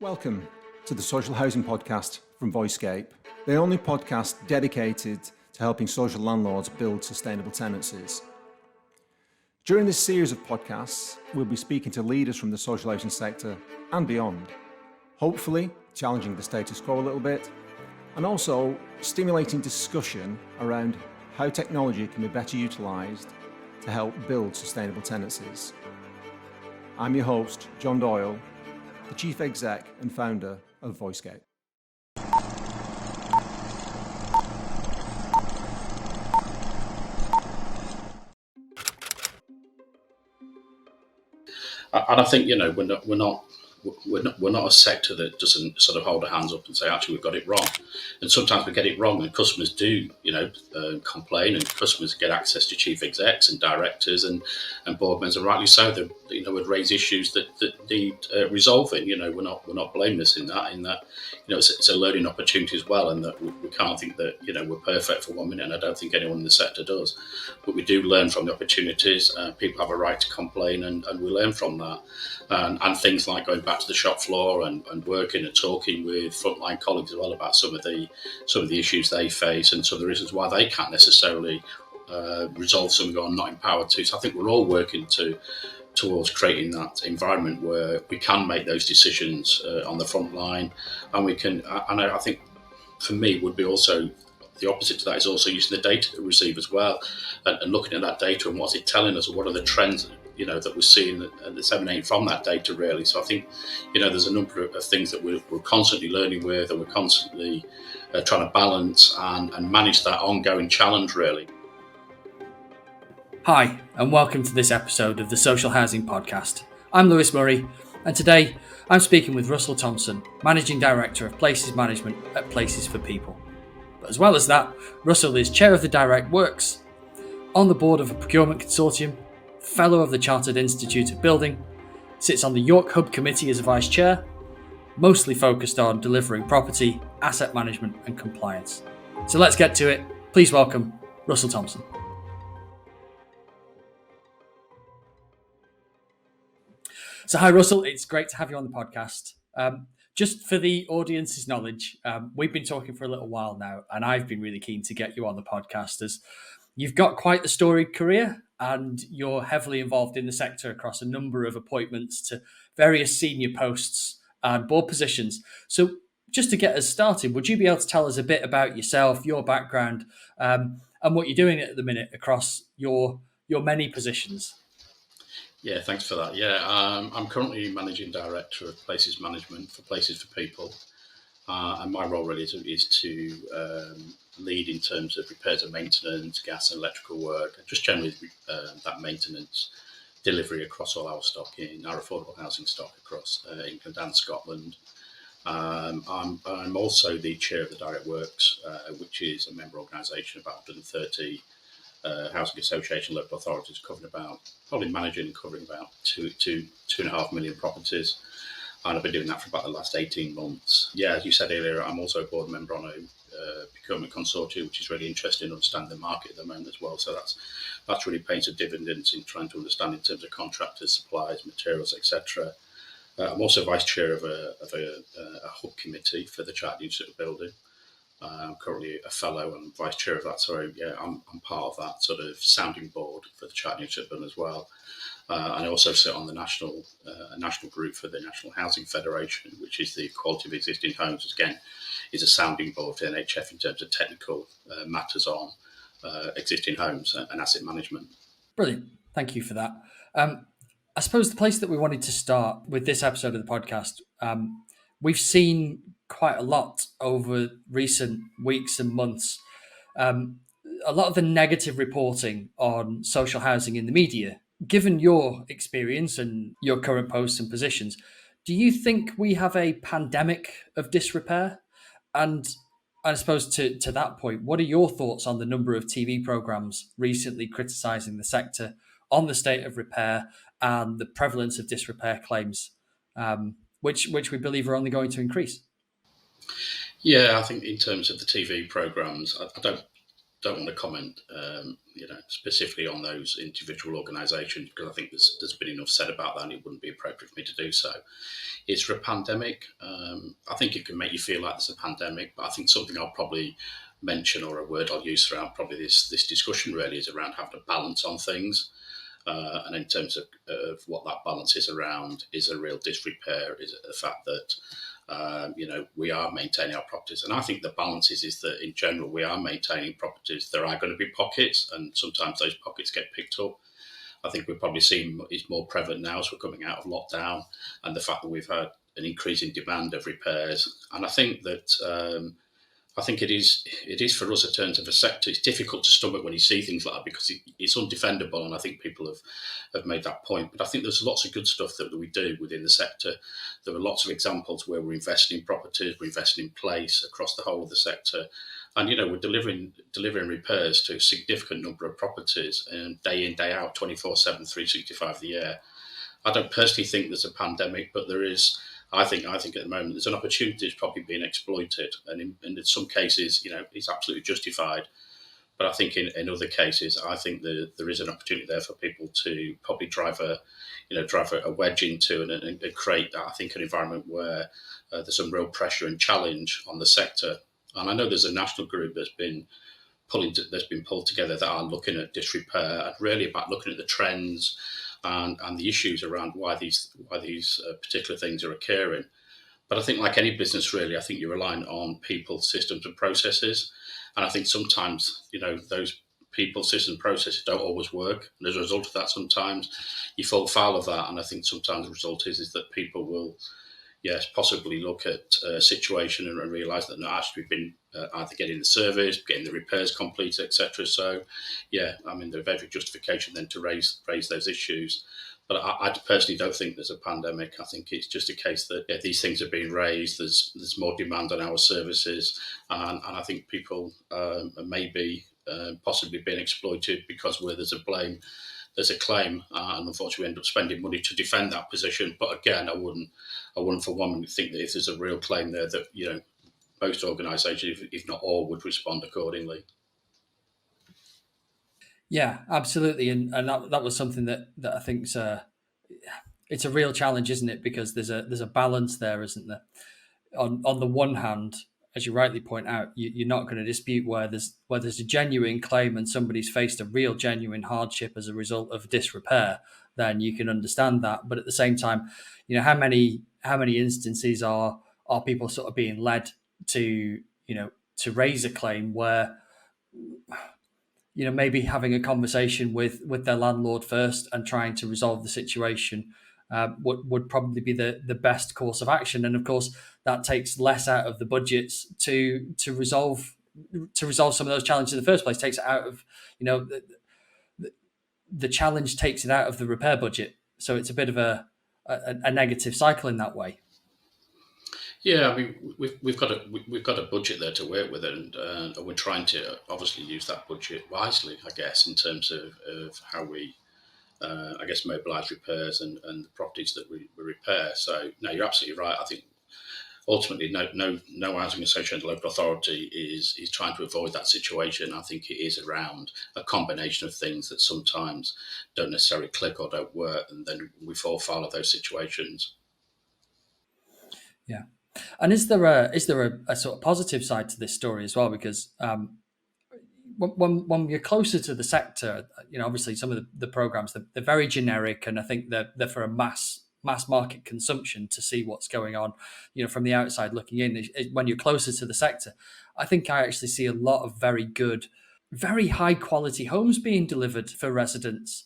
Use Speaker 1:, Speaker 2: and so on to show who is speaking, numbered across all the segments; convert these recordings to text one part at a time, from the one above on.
Speaker 1: Welcome to the Social Housing Podcast from Voicescape, the only podcast dedicated to helping social landlords build sustainable tenancies. During this series of podcasts, we'll be speaking to leaders from the social housing sector and beyond, hopefully challenging the status quo a little bit, and also stimulating discussion around how technology can be better utilised to help build sustainable tenancies. I'm your host, John Doyle, the Chief Exec and Founder of Voicescape.
Speaker 2: And I think, we're not a sector that doesn't sort of hold our hands up and say, actually, we've got it wrong. And sometimes we get it wrong, and customers do, complain, and customers get access to chief execs and directors and board members, and rightly so. That would raise issues that need resolving. We're not blameless in that. It's a learning opportunity as well, and that we can't think that we're perfect for 1 minute, and I don't think anyone in the sector does. But we do learn from the opportunities. People have a right to complain, and we learn from that. And things like going back to the shop floor and working and talking with frontline colleagues as well about some of the issues they face and some of the reasons why they can't necessarily resolve something or are not empowered to. So I think we're all working towards creating that environment where we can make those decisions on the front line, and we can. And I think for me would be also the opposite to that is also using the data that we receive as well, and looking at that data and what's it telling us, and what are the trends that we're seeing that's emanating from that data, really. So I think, there's a number of things that we're constantly learning with, and we're constantly trying to balance and manage that ongoing challenge, really.
Speaker 3: Hi, and welcome to this episode of the Social Housing Podcast. I'm Lewis Murray, and today I'm speaking with Russell Thompson, Managing Director of Places Management at Places for People. But as well as that, Russell is Chair of the Direct Works, on the board of a procurement consortium, Fellow of the Chartered Institute of Building, sits on the York Hub Committee as a Vice Chair, mostly focused on delivering property, asset management and compliance. So let's get to it. Please welcome Russell Thompson. So hi Russell, it's great to have you on the podcast. Just for the audience's knowledge, we've been talking for a little while now, and I've been really keen to get you on the podcast as you've got quite the storied career, and you're heavily involved in the sector across a number of appointments to various senior posts and board positions. So just to get us started, would you be able to tell us a bit about yourself, your background, and what you're doing at the minute across your many positions?
Speaker 2: Yeah, thanks for that. Yeah, I'm currently Managing Director of Places Management for Places for People. And my role really is to lead in terms of repairs and maintenance, gas and electrical work, and just generally that maintenance delivery across all our stock in our affordable housing stock across England and Scotland. I'm also the chair of the Direct Works, which is a member organisation of about 130 housing association local authorities, managing and covering about 2.5 million properties. And I've been doing that for about the last 18 months. Yeah, as you said earlier, I'm also a board member on a procurement consortium, which is really interesting in understanding the market at the moment as well. So that's really paying some dividends in trying to understand in terms of contractors, supplies, materials, etc. I'm also vice chair of a hub committee for the Chartered Institute of Building. I'm currently a fellow and vice chair of that. So yeah, I'm part of that sort of sounding board for the Chartered Institute of Building as well. And I also sit on the national group for the National Housing Federation, which is the quality of existing homes. Which again, is a sounding board for the NHF in terms of technical matters on existing homes and asset management.
Speaker 3: Brilliant. Thank you for that. I suppose the place that we wanted to start with this episode of the podcast, we've seen quite a lot over recent weeks and months. A lot of the negative reporting on social housing in the media. Given your experience and your current posts and positions, do you think we have a pandemic of disrepair? And I suppose to that point, what are your thoughts on the number of TV programmes recently criticising the sector on the state of repair and the prevalence of disrepair claims, which we believe are only going to increase?
Speaker 2: Yeah, I think in terms of the TV programmes, I don't don't want to comment, specifically on those individual organisations, because I think there's been enough said about that, and it wouldn't be appropriate for me to do so. Is for a pandemic. I think it can make you feel like there's a pandemic, but I think something I'll probably mention, or a word I'll use throughout probably this discussion, really is around having a balance on things. And in terms of what that balance is around, is a real disrepair, is the fact that we are maintaining our properties. And I think the balance is that in general, we are maintaining properties. There are going to be pockets, and sometimes those pockets get picked up. I think we're probably seeing it's more prevalent now as we're coming out of lockdown, and the fact that we've had an increase in demand of repairs. And I think that it is for us in terms of a sector. It's difficult to stomach when you see things like that, because it's undefendable, and I think people have made that point. But I think there's lots of good stuff that we do within the sector. There are lots of examples where we're investing in properties, we're investing in place across the whole of the sector, and we're delivering repairs to a significant number of properties, and day in, day out, 24/7, 365 of the year. I don't personally think there's a pandemic, but there is. I think at the moment there's an opportunity that's probably being exploited, and in some cases, it's absolutely justified. But I think in other cases, I think there is an opportunity there for people to probably drive a wedge into and create, I think, an environment where there's some real pressure and challenge on the sector. And I know there's a national group that's been pulled together that are looking at disrepair, and really about looking at the trends and the issues around why these particular things are occurring. But I think, like any business, really, I think you're relying on people, systems, and processes. And I think sometimes, those people, systems, and processes don't always work. And as a result of that, sometimes you fall foul of that. And I think sometimes the result is that people will, yes, possibly look at a situation and realise that not actually been either getting the service, getting the repairs completed, etc. So, yeah, I mean, there's every justification then to raise those issues. But I personally don't think there's a pandemic. I think it's just a case that these things are being raised. There's more demand on our services, and I think people may be possibly being exploited because where there's a claim, and unfortunately we end up spending money to defend that position. But again, I wouldn't for one minute think that if there's a real claim there that most organisations, if not all, would respond accordingly.
Speaker 3: Yeah, absolutely, and that was something that I think it's a real challenge, isn't it? Because there's a balance there, isn't there? On the one hand, as you rightly point out, you're not going to dispute where there's a genuine claim and somebody's faced a real genuine hardship as a result of disrepair. Then you can understand that. But at the same time, how many instances are people sort of being led to raise a claim where maybe having a conversation with their landlord first and trying to resolve the situation would probably be the best course of action. And of course, that takes less out of the budgets to resolve some of those challenges in the first place. Takes it out of the challenge, takes it out of the repair budget. So it's a bit of a negative cycle in that way.
Speaker 2: Yeah, I mean, we've got a budget there to work with, and we're trying to obviously use that budget wisely, I guess, in terms of how we, mobilise repairs and the properties that we repair. So, no, you're absolutely right. I think ultimately, no housing association, local authority is trying to avoid that situation. I think it is around a combination of things that sometimes don't necessarily click or don't work, and then we fall foul of those situations.
Speaker 3: Yeah. And is there a sort of positive side to this story as well? Because when you're closer to the sector, obviously some of the programs, they're very generic, and I think they're for a mass market consumption to see what's going on, from the outside looking in. When you're closer to the sector, I think I actually see a lot of very good, very high quality homes being delivered for residents.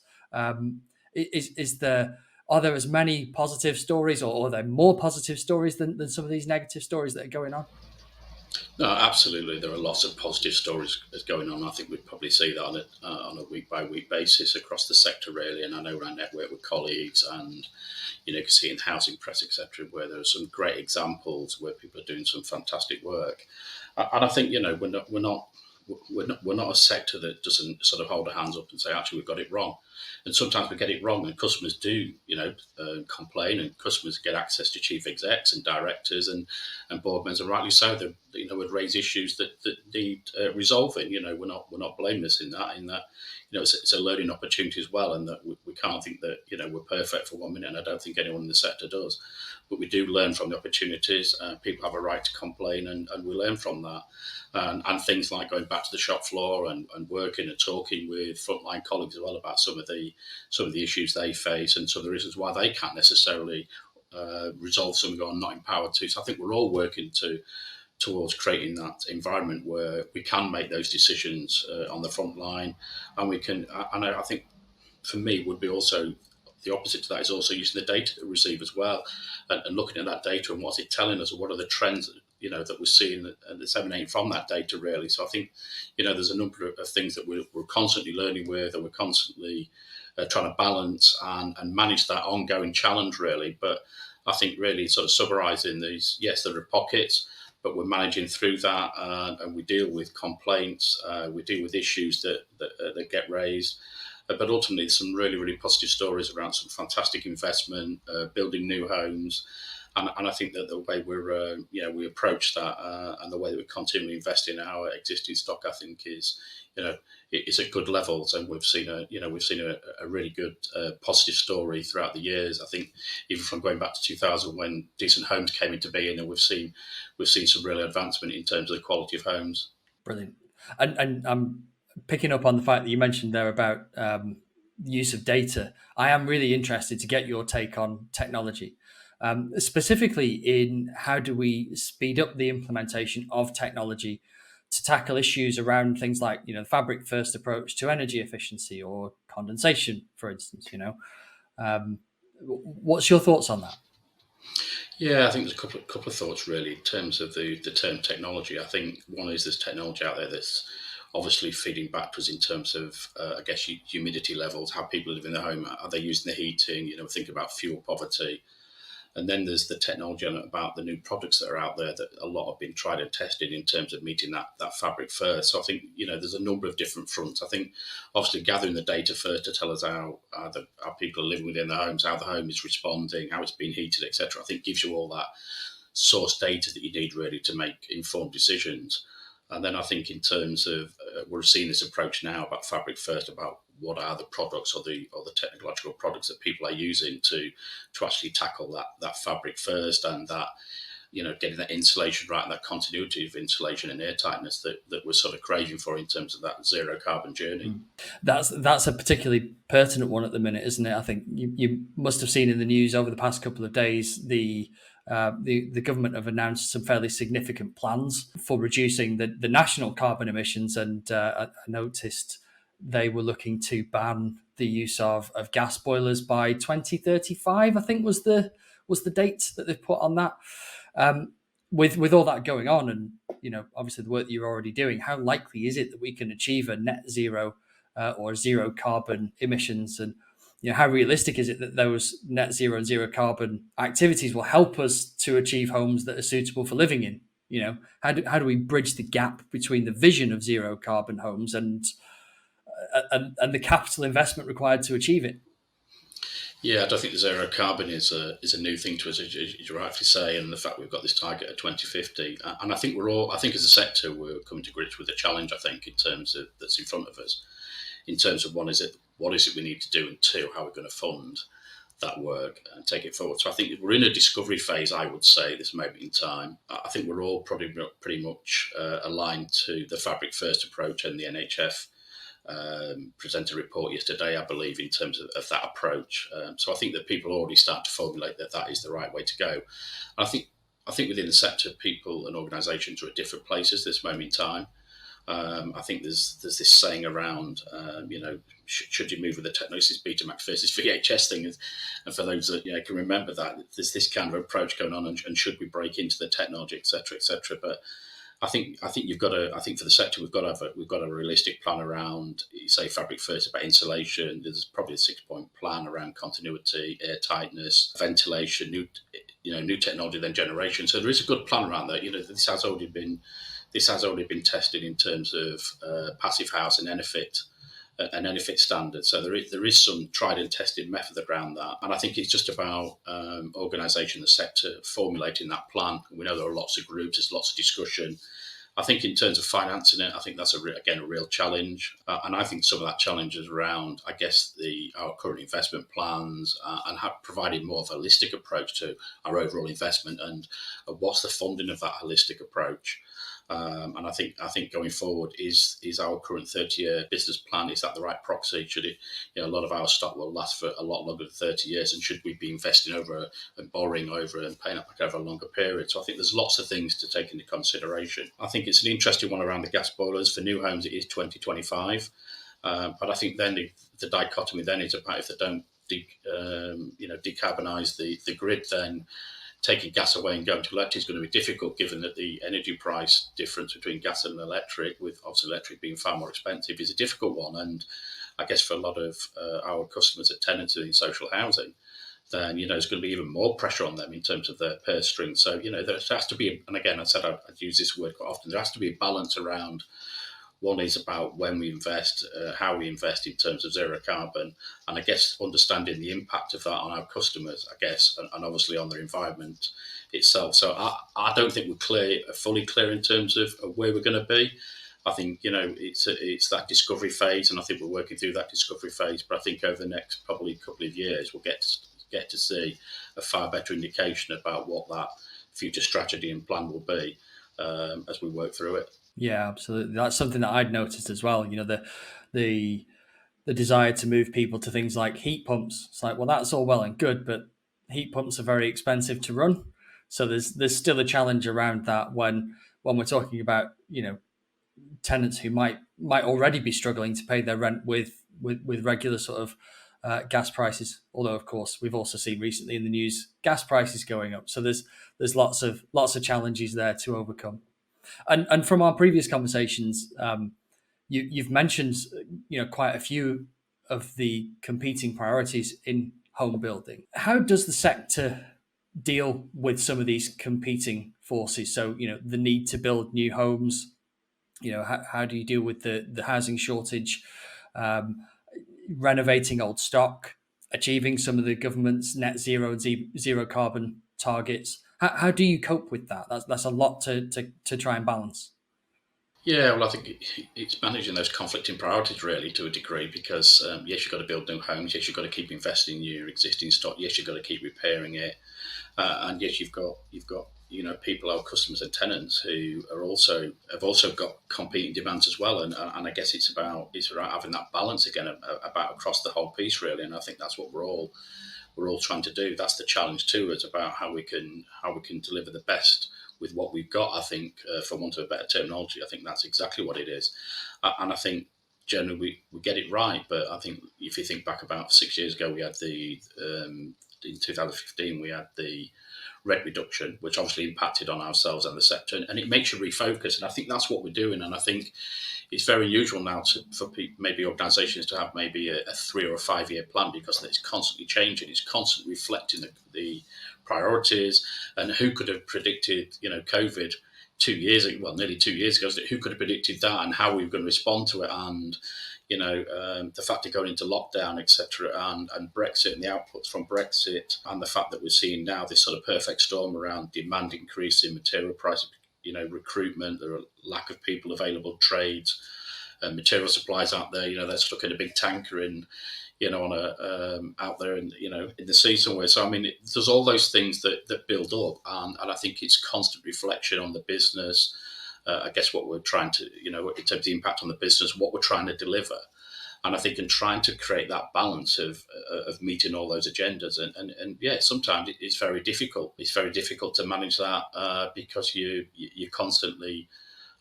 Speaker 3: Are there as many positive stories, or are there more positive stories than some of these negative stories that are going on?
Speaker 2: No, absolutely. There are lots of positive stories going on. I think we'd probably see that on a week-by-week basis across the sector, really. And I know when I network with colleagues and, you can see in housing press, etc., where there are some great examples where people are doing some fantastic work. And I think, we're not we're not a sector that doesn't sort of hold our hands up and say, actually, we've got it wrong. And sometimes we get it wrong, and customers do, complain, and customers get access to chief execs and directors and board members, and rightly so. That would raise issues that need resolving. We're not blameless in that. It's a learning opportunity as well, and that we can't think that we're perfect for 1 minute, and I don't think anyone in the sector does. But we do learn from the opportunities. People have a right to complain, and we learn from that. And things like going back to the shop floor and working and talking with frontline colleagues as well about some of the issues they face and some of the reasons why they can't necessarily resolve something or are not empowered to. So I think we're all working towards creating that environment where we can make those decisions on the front line, and we can. And I think for me would be also the opposite to that is also using the data that we receive as well, and looking at that data and what's it telling us, and what are the trends that we're seeing and that's emanating from that data really. So I think there's a number of things that we're constantly learning with, and we're constantly trying to balance and manage that ongoing challenge really. But I think really sort of summarising these, yes, there are pockets, but we're managing through that, and we deal with complaints, we deal with issues that get raised. But ultimately, some really, really positive stories around some fantastic investment, building new homes. And I think that the way we approach that and the way that we continually invest in our existing stock, I think is at good levels, and we've seen a really good positive story throughout the years. I think even from going back to 2000 when decent homes came into being, and we've seen some real advancement in terms of the quality of homes.
Speaker 3: Brilliant. And I'm picking up on the fact that you mentioned there about use of data. I am really interested to get your take on technology. Specifically in how do we speed up the implementation of technology to tackle issues around things like the fabric first approach to energy efficiency or condensation, for instance. What's your thoughts on that?
Speaker 2: Yeah, I think there's a couple of thoughts really in terms of the term technology. I think one is there's technology out there that's obviously feeding back to us in terms of, I guess, humidity levels, how people live in their home, are they using the heating, think about fuel poverty. And then there's the technology about the new products that are out there that a lot have been tried and tested in terms of meeting that fabric first. So I think, there's a number of different fronts. I think obviously gathering the data first to tell us how people are living within their homes, how the home is responding, how it's being heated, etc. I think gives you all that source data that you need really to make informed decisions. And then I think in terms of, we're seeing this approach now about fabric first, about what are the products or the technological products that people are using to actually tackle that fabric first, and that, getting that insulation right and that continuity of insulation and airtightness that we're sort of craving for in terms of that zero carbon journey.
Speaker 3: That's a particularly pertinent one at the minute, isn't it? I think you must have seen in the news over the past couple of days the government have announced some fairly significant plans for reducing the national carbon emissions, and I noticed they were looking to ban the use of gas boilers by 2035. I think was the date that they've put on that. With all that going on, and obviously the work that you're already doing, how likely is it that we can achieve a net zero or zero carbon emissions, and how realistic is it that those net zero and zero carbon activities will help us to achieve homes that are suitable for living in? How do we bridge the gap between the vision of zero carbon homes and the capital investment required to achieve it?
Speaker 2: Yeah, I don't think the zero carbon is a new thing to us, as you rightly say, and the fact we've got this target of 2050. And I think as a sector, we're coming to grips with the challenge, I think, in terms of that's in front of us, in terms of what is it we need to do, and two, how we're going to fund that work and take it forward. So I think we're in a discovery phase, I would say, at this moment in time. I think we're all probably pretty much aligned to the fabric first approach, and the NHF presented a report yesterday, I believe, in terms of that approach. So I think that people already start to formulate that is the right way to go. I think within the sector, people and organisations are at different places at this moment in time. I think there's this saying around, should you move with the technology, this Betamax versus VHS thing, and for those that can remember that, there's this kind of approach going on, and should we break into the technology, etc., etc. But I think you've got to. I think for the sector, we've got a realistic plan around, you say, fabric first about insulation. There's probably a 6-point plan around continuity, air tightness, ventilation, new technology, then generation. So there is a good plan around that. This has already been tested in terms of passive house and Enefit standards. So there is some tried and tested method around that. And I think it's just about organisation, the sector, formulating that plan. We know there are lots of groups, there's lots of discussion. I think in terms of financing it, I think that's a real challenge. And I think some of that challenge is around, I guess, our current investment plans and providing more of a holistic approach to our overall investment and what's the funding of that holistic approach. And I think going forward is our current 30-year business plan, is that the right proxy? Should it, a lot of our stock will last for a lot longer than 30 years, and should we be investing over and borrowing over and paying up over a longer period? So I think there's lots of things to take into consideration. I think it's an interesting one around the gas boilers. For new homes, it is 2025. But I think then the dichotomy then is about if they don't decarbonise the grid, then taking gas away and going to electric is going to be difficult, given that the energy price difference between gas and electric, with obviously electric being far more expensive, is a difficult one. And I guess for a lot of our customers at tenants in social housing, then, there's going to be even more pressure on them in terms of their purse strings. So, there has to be, and again, I said I'd use this word quite often, there has to be a balance around. One is about when we invest, how we invest in terms of zero carbon, and I guess understanding the impact of that on our customers, I guess, and obviously on the environment itself. So I don't think we're fully clear in terms of where we're going to be. I think, it's that discovery phase, and I think we're working through that discovery phase. But I think over the next probably couple of years, we'll get to see a far better indication about what that future strategy and plan will be as we work through it.
Speaker 3: Yeah, absolutely. That's something that I'd noticed as well. The desire to move people to things like heat pumps. It's like, well, that's all well and good, but heat pumps are very expensive to run. So there's still a challenge around that when we're talking about tenants who might already be struggling to pay their rent with regular sort of gas prices. Although, of course, we've also seen recently in the news gas prices going up. So there's lots of challenges there to overcome. And from our previous conversations, you've mentioned quite a few of the competing priorities in home building. How does the sector deal with some of these competing forces? So the need to build new homes. How do you deal with the housing shortage, renovating old stock, achieving some of the government's net zero carbon targets? How do you cope with that? That's a lot to try and balance.
Speaker 2: Yeah, well, I think it's managing those conflicting priorities really to a degree, because yes, you've got to build new homes. Yes, you've got to keep investing in your existing stock. Yes, you've got to keep repairing it, and yes, you've got people, our customers and tenants, who have also got competing demands as well. And I guess it's about having that balance again about across the whole piece really. And I think that's what we're all trying to do. That's the challenge too. It's about how we can deliver the best with what we've got. I think, for want of a better terminology, I think that's exactly what it is. And I think generally we get it right. But I think if you think back about 6 years ago, we had in 2015, we had the rent reduction, which obviously impacted on ourselves and the sector, and it makes you refocus. And I think that's what we're doing. And I think it's very unusual now for maybe organisations to have maybe a 3 or a 5 year plan, because it's constantly changing. It's constantly reflecting the priorities. And who could have predicted, COVID 2 years ago? Well, nearly 2 years ago. Who could have predicted that, and how we were going to respond to it? And the fact of going into lockdown, etc., and Brexit and the outputs from Brexit, and the fact that we're seeing now this sort of perfect storm around demand increasing, material prices, recruitment, there are lack of people available, trades, material supplies out there. They're stuck in a big tanker in, out there in in the sea somewhere. So I mean, there's all those things that build up, and I think it's constant reflection on the business. I guess what we're trying to, in terms of the impact on the business, what we're trying to deliver. And I think in trying to create that balance of meeting all those agendas, and yeah, sometimes it's very difficult. It's very difficult to manage that because you're constantly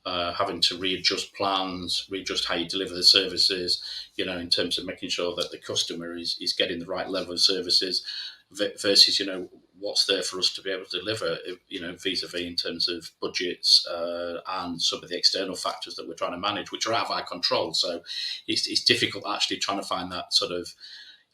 Speaker 2: having to readjust plans, readjust how you deliver the services, in terms of making sure that the customer is getting the right level of services versus, what's there for us to be able to deliver, vis-a-vis in terms of budgets and some of the external factors that we're trying to manage, which are out of our control. So it's difficult actually trying to find that sort of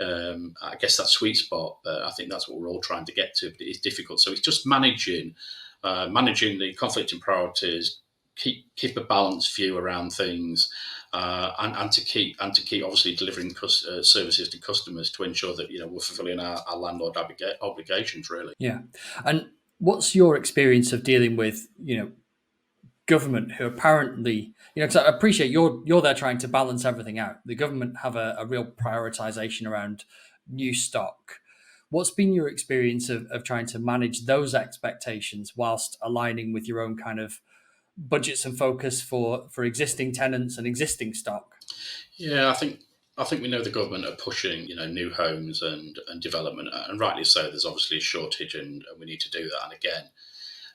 Speaker 2: I guess that sweet spot. I think that's what we're all trying to get to, but it is difficult. So it's just managing the conflicting priorities, keep a balanced view around things, and to keep obviously delivering services to customers to ensure that we're fulfilling our landlord obligations really.
Speaker 3: Yeah, and what's your experience of dealing with government who apparently, because I appreciate you're there trying to balance everything out. The government have a real prioritization around new stock. What's been your experience of trying to manage those expectations whilst aligning with your own kind of budgets and focus for existing tenants and existing stock?
Speaker 2: Yeah, I think we know the government are pushing, new homes and development, and rightly so. There's obviously a shortage, and we need to do that. And again,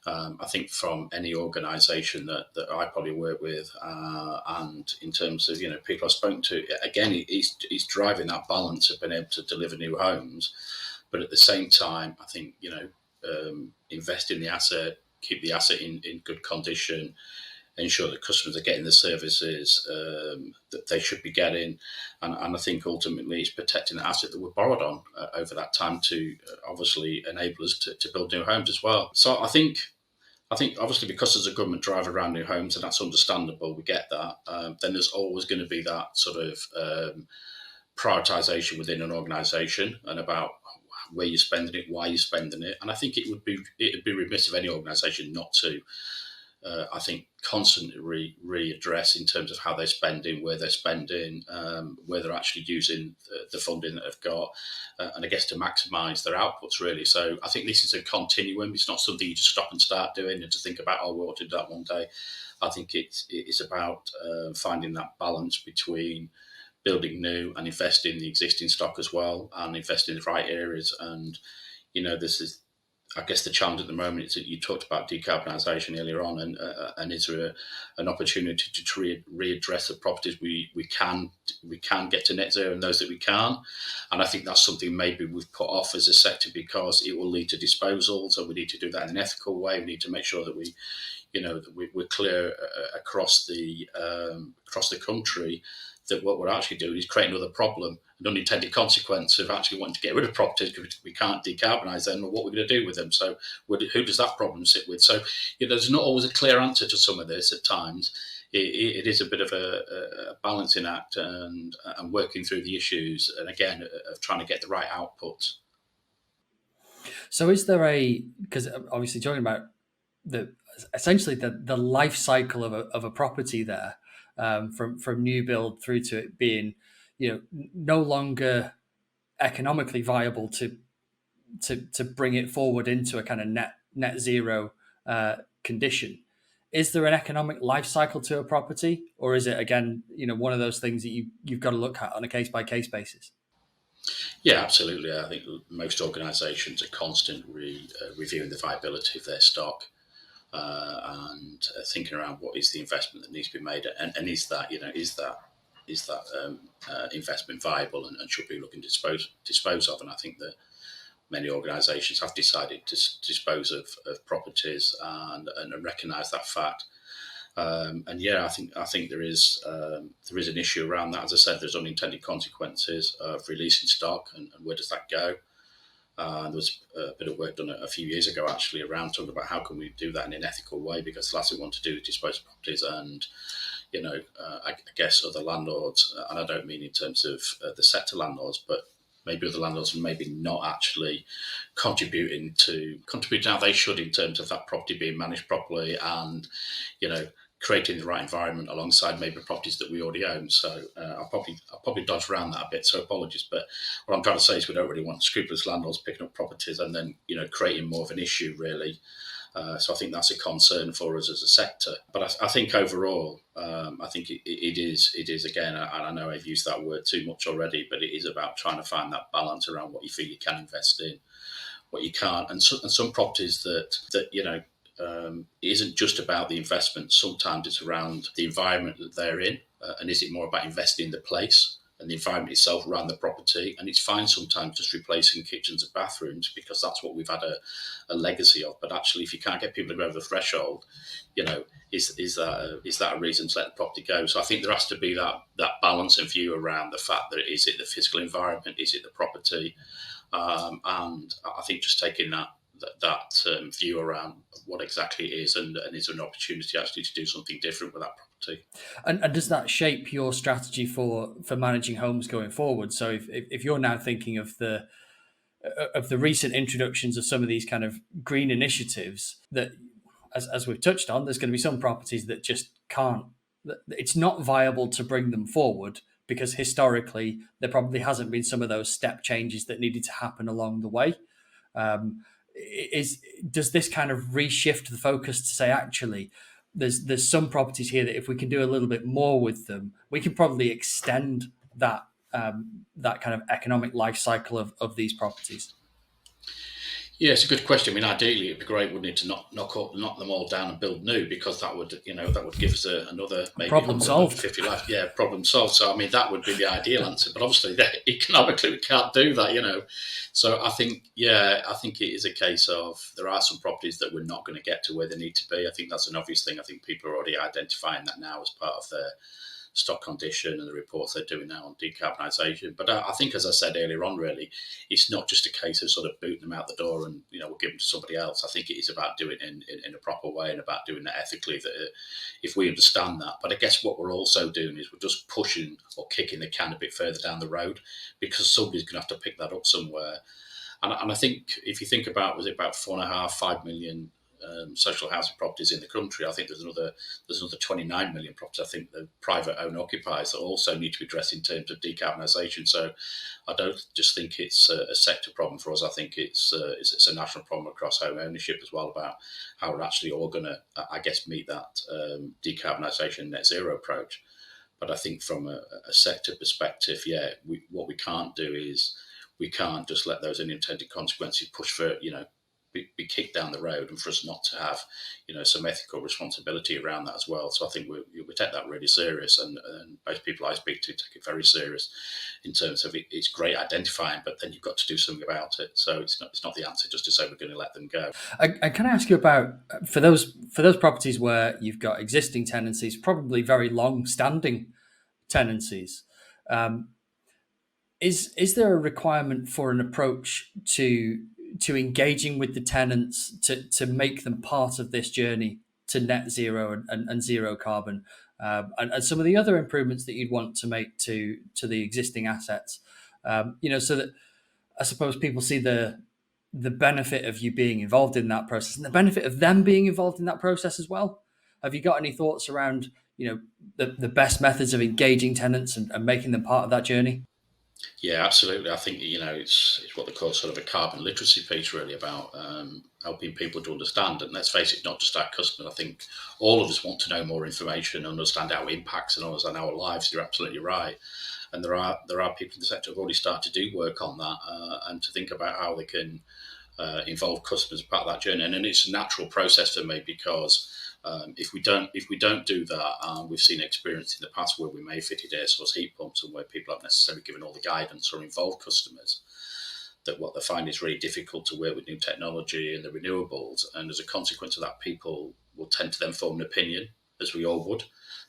Speaker 2: I think from any organisation that I probably work with, and in terms of people I've spoken to, again, he's driving that balance of being able to deliver new homes, but at the same time, I think invest in the asset, keep the asset in good condition, ensure that customers are getting the services that they should be getting, and I think ultimately it's protecting the asset that we're borrowed on over that time to obviously enable us to build new homes as well. So I think obviously because there's a government drive around new homes, and that's understandable, we get that, then there's always going to be that sort of prioritisation within an organisation and about where you're spending it, why you're spending it. And I think it'd be remiss of any organisation not to, I think, constantly readdress in terms of how they're spending, where they're spending, where they're actually using the funding that they've got, and I guess to maximise their outputs really. So I think this is a continuum. It's not something you just stop and start doing and to think about, oh, we ought to do that one day. I think it's about finding that balance between building new and investing in the existing stock as well, and investing in the right areas. And this is, I guess, the challenge at the moment is that you talked about decarbonisation earlier on, and is there an opportunity to readdress the properties we can get to net zero and those that we can't. And I think that's something maybe we've put off as a sector because it will lead to disposal. So we need to do that in an ethical way. We need to make sure that we're clear across the country that what we're actually doing is creating another problem, an unintended consequence of actually wanting to get rid of properties because we can't decarbonise them, or what we're going to do with them. So who does that problem sit with? So there's not always a clear answer to some of this at times. It is a bit of a balancing act and working through the issues, and again, of trying to get the right output.
Speaker 3: So is there because obviously talking about essentially the life cycle of a property there, from new build through to it being, no longer economically viable to bring it forward into a kind of net zero condition. Is there an economic life cycle to a property, or is it again, one of those things that you've got to look at on a case by case basis?
Speaker 2: Yeah, absolutely. I think most organisations are constantly reviewing the viability of their stock. And thinking around what is the investment that needs to be made, and is that investment viable and should be looking to dispose of. And I think that many organisations have decided to dispose of properties and recognise that fact. And yeah, I think there is an issue around that. As I said, there's unintended consequences of releasing stock, and where does that go? There was a bit of work done a few years ago actually around talking about how can we do that in an ethical way, because the last thing we want to do is dispose of properties and I guess other landlords, and I don't mean in terms of the sector landlords, but maybe other landlords are maybe not actually contributing how they should in terms of that property being managed properly and creating the right environment alongside maybe properties that we already own. So I'll probably dodge around that a bit, so apologies. But what I'm trying to say is we don't really want scrupulous landlords picking up properties and then creating more of an issue really. So I think that's a concern for us as a sector. But I think overall, I think it is again, and I know I've used that word too much already, but it is about trying to find that balance around what you feel you can invest in, what you can't, and some properties that isn't just about the investment. Sometimes it's around the environment that they're in, and is it more about investing in the place and the environment itself around the property. And it's fine sometimes just replacing kitchens and bathrooms because that's what we've had a legacy of. But actually, if you can't get people to go over the threshold, is that a reason to let the property go? So I think there has to be that balance and view around the fact that is it the physical environment, is it the property, and I think just taking that view around what exactly it is, and is there an opportunity actually to do something different with that property.
Speaker 3: And does that shape your strategy for managing homes going forward? So if you're now thinking of the recent introductions of some of these kind of green initiatives that, as we've touched on, there's going to be some properties that just can't, it's not viable to bring them forward because historically there probably hasn't been some of those step changes that needed to happen along the way. Does this kind of reshift the focus to say, actually, there's some properties here that if we can do a little bit more with them, we can probably extend that kind of economic life cycle of these properties?
Speaker 2: Yeah, it's a good question. I mean, ideally, it'd be great, wouldn't it, to knock them all down and build new, because that would give us another maybe
Speaker 3: problem solved.
Speaker 2: 50 life. Yeah, problem solved. So I mean, that would be the ideal answer. But obviously, economically, we can't do that. So I think it is a case of there are some properties that we're not going to get to where they need to be. I think that's an obvious thing. I think people are already identifying that now as part of their stock condition and the reports they're doing now on decarbonisation. But I think, as I said earlier on, really, it's not just a case of sort of booting them out the door and we'll give them to somebody else. I think it is about doing it in a proper way and about doing it ethically. That if we understand that, but I guess what we're also doing is we're just pushing or kicking the can a bit further down the road, because somebody's going to have to pick that up somewhere. And I think if you think about, was it about 4.5-5 million social housing properties in the country? I think there's another 29 million properties, I think, the private owner occupiers, that also need to be addressed in terms of decarbonisation. So I don't just think it's a sector problem for us. I think it's a national problem across home ownership as well, about how we're actually all going to, I guess, meet that decarbonisation net zero approach. But I think from a sector perspective, what we can't do is we can't just let those unintended consequences push for, be kicked down the road, and for us not to have, some ethical responsibility around that as well. So I think we take that really serious, and most people I speak to take it very serious in terms of it's great identifying, but then you've got to do something about it. So it's not the answer just to say we're going to let them go.
Speaker 3: I can I ask you about, for those properties where you've got existing tenancies, probably very long-standing tenancies, is there a requirement for an approach to engaging with the tenants to make them part of this journey to net zero and zero carbon, and some of the other improvements that you'd want to make to the existing assets, so that I suppose people see the benefit of you being involved in that process and the benefit of them being involved in that process as well? Have you got any thoughts around the best methods of engaging tenants and making them part of that journey?
Speaker 2: Yeah, absolutely. I think it's what they call sort of a carbon literacy piece, really, about helping people to understand. And let's face it, not just our customers. I think all of us want to know more information, understand how it impacts and understand our lives. You're absolutely right. And there are people in the sector who've already started to do work on that, and to think about how they can involve customers as part of that journey. And it's a natural process for me, because if we don't do that, we've seen experience in the past where we may have fitted air source heat pumps and where people haven't necessarily given all the guidance or involved customers, that what they find is really difficult to work with new technology and the renewables. And as a consequence of that, people will tend to then form an opinion, as we all would,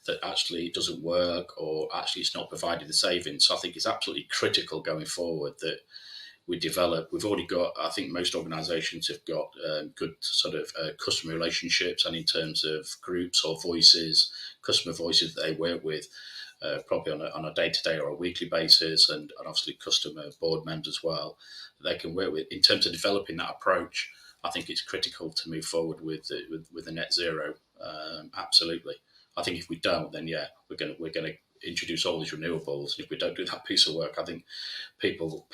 Speaker 2: that actually it doesn't work, or actually it's not providing the savings. So I think it's absolutely critical going forward that we develop. We've already got, I think most organisations have got good sort of customer relationships, and in terms of groups or voices, customer voices that they work with, probably on a day-to-day or a weekly basis, and obviously customer board members as well, they can work with. In terms of developing that approach, I think it's critical to move forward with the net zero. Absolutely. I think if we don't, then we're going to introduce all these renewables. And if we don't do that piece of work, I think people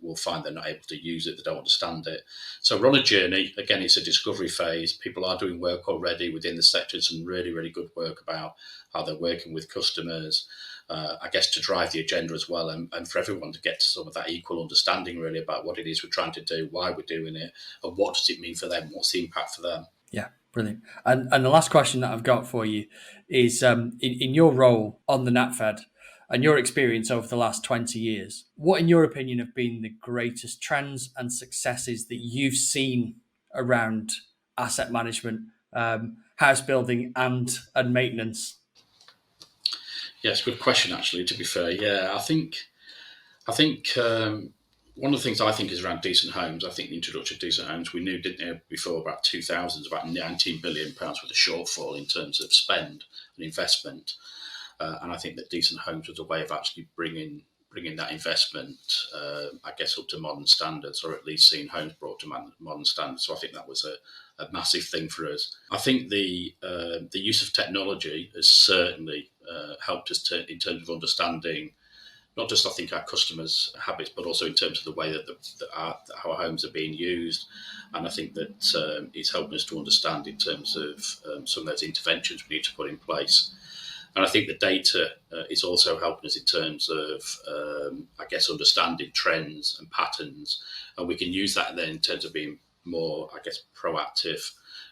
Speaker 2: will find they're not able to use it, they don't understand it. So we're on a journey. Again, it's a discovery phase. People are doing work already within the sector, some really, really good work about how they're working with customers, I guess, to drive the agenda as well, and for everyone to get to some of that equal understanding, really, about what it is we're trying to do, why we're doing it, and what does it mean for them, what's the impact for them.
Speaker 3: Yeah, brilliant. And the last question that I've got for you is, in your role on the NatFed, and your experience over the last 20 years, what, in your opinion, have been the greatest trends and successes that you've seen around asset management, house building, and maintenance?
Speaker 2: Yes, good question. Actually, to be fair, yeah, I think one of the things I think is around decent homes. I think the introduction of decent homes, we knew, didn't we, before about 2000s, about £19 billion worth of shortfall in terms of spend and investment. And I think that decent homes was a way of actually bringing that investment, I guess, up to modern standards, or at least seeing homes brought to modern standards. So I think that was a massive thing for us. I think the use of technology has certainly helped us in terms of understanding not just, I think, our customers' habits, but also in terms of the way that our homes are being used. And I think that it's helping us to understand in terms of some of those interventions we need to put in place. And I think the data is also helping us in terms of, I guess, understanding trends and patterns. And we can use that then in terms of being more, I guess, proactive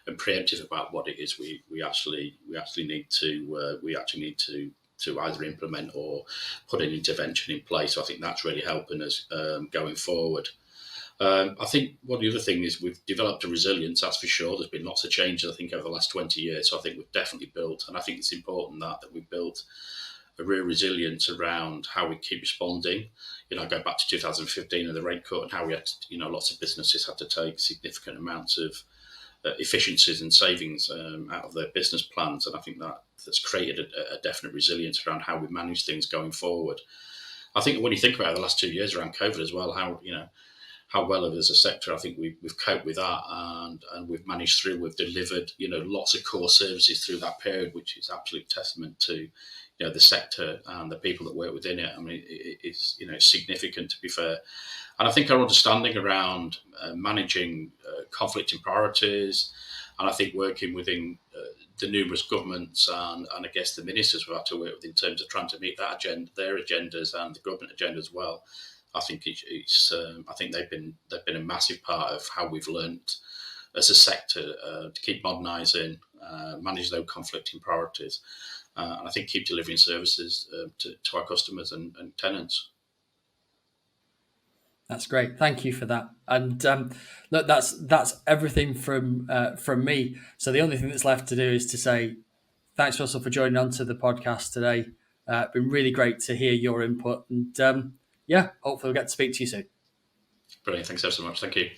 Speaker 2: and preemptive about what it is we actually need to either implement or put an intervention in place. So I think that's really helping us going forward. I think one of the other thing is we've developed a resilience, that's for sure. There's been lots of changes, I think, over the last 20 years. So I think we've definitely built, and I think it's important that we've built a real resilience around how we keep responding. I go back to 2015 and the rate cut, and how we had to, lots of businesses had to take significant amounts of efficiencies and savings out of their business plans. And I think that's created a definite resilience around how we manage things going forward. I think when you think about the last 2 years around COVID as well, how well as a sector, I think we've coped with that, and we've managed through. We've delivered, lots of core services through that period, which is absolute testament to, the sector and the people that work within it. I mean, it's significant, to be fair. And I think our understanding around managing conflicting priorities, and I think working within the numerous governments and I guess the ministers we've had to work with in terms of trying to meet that agenda, their agendas, and the government agenda as well. I think I think they've been a massive part of how we've learnt as a sector to keep modernising, manage those conflicting priorities, and I think keep delivering services to our customers and tenants.
Speaker 3: That's great. Thank you for that. And look, that's everything from me. So the only thing that's left to do is to say thanks, Russell, for joining on to the podcast today. Been really great to hear your input, and hopefully we'll get to speak to you soon.
Speaker 2: Brilliant. Thanks so much. Thank you.